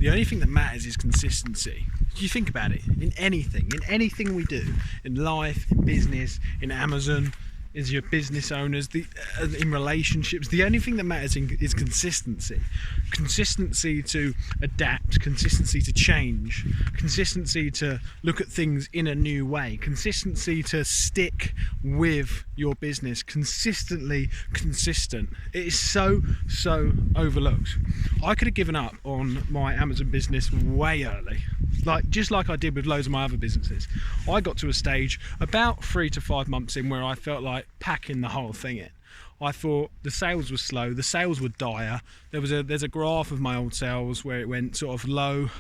The only thing that matters is consistency. You think about it, in anything we do, in life, in business, in Amazon, as your business owners, in relationships, the only thing that matters is consistency. Consistency to adapt, consistency to change, consistency to look at things in a new way, consistency to stick with your business, consistently consistent. It is so overlooked. I could have given up on my Amazon business way early, just like I did with loads of my other businesses. I got to a stage about 3 to 5 months in where I felt like packing the whole thing in. I thought the sales were slow, the sales were dire. There's a graph of my old sales where it went sort of low,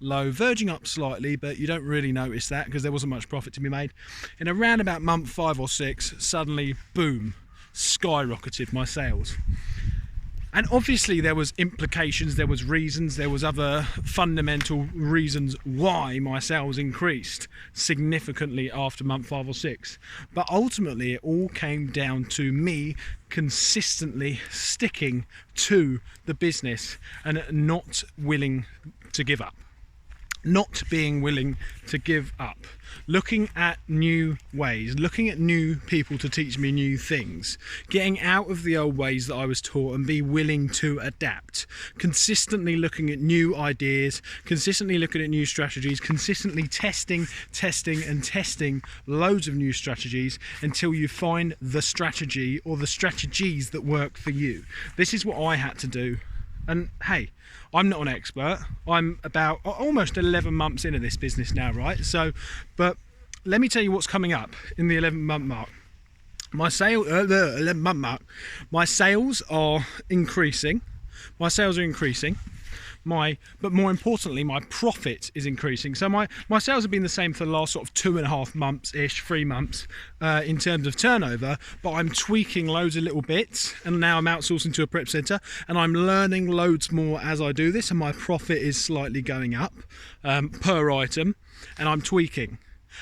verging up slightly, but you don't really notice that because there wasn't much profit to be made. In around about month 5 or 6, suddenly, boom, skyrocketed my sales. And obviously there was implications, there was reasons, there was other fundamental reasons why my sales increased significantly after month 5 or 6. But ultimately it all came down to me consistently sticking to the business and not willing to give up. Not being willing to give up, looking at new ways, looking at new people to teach me new things, getting out of the old ways that I was taught and be willing to adapt, consistently looking at new ideas, consistently looking at new strategies, consistently testing loads of new strategies until you find the strategy or the strategies that work for you. This is what I had to do. And hey, I'm not an expert. I'm about almost 11 months into this business now, right? But let me tell you what's coming up in the 11-month mark. My sales are increasing. But more importantly, my profit is increasing. So my sales have been the same for the last sort of 2.5 months-ish, 3 months in terms of turnover, but I'm tweaking loads of little bits, and now I'm outsourcing to a prep center, and I'm learning loads more as I do this, and my profit is slightly going up per item, and I'm tweaking.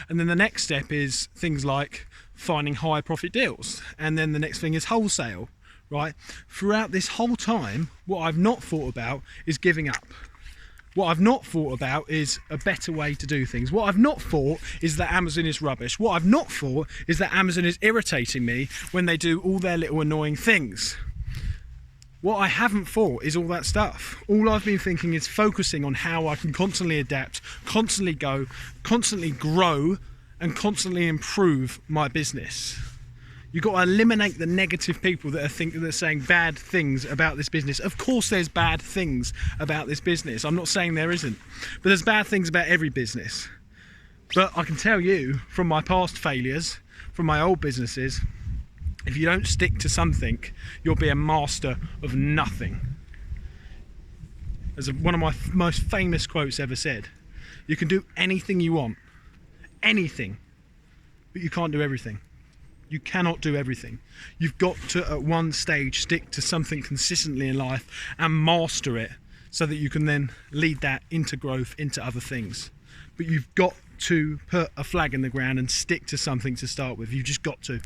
And then the next step is things like finding high profit deals, and then the next thing is wholesale. Right? Throughout this whole time, what I've not thought about is giving up. What I've not thought about is a better way to do things. What I've not thought is that Amazon is rubbish. What I've not thought is that Amazon is irritating me when they do all their little annoying things. What I haven't thought is all that stuff. All I've been thinking is focusing on how I can constantly adapt, constantly grow, and constantly improve my business. You've got to eliminate the negative people that are saying bad things about this business. Of course there's bad things about this business. I'm not saying there isn't. But there's bad things about every business. But I can tell you from my past failures, from my old businesses, if you don't stick to something, you'll be a master of nothing. As one of my most famous quotes ever said, you can do anything you want. Anything. But you can't do everything. You cannot do everything. You've got to, at one stage, stick to something consistently in life and master it so that you can then lead that into growth, into other things. But you've got to put a flag in the ground and stick to something to start with. You've just got to.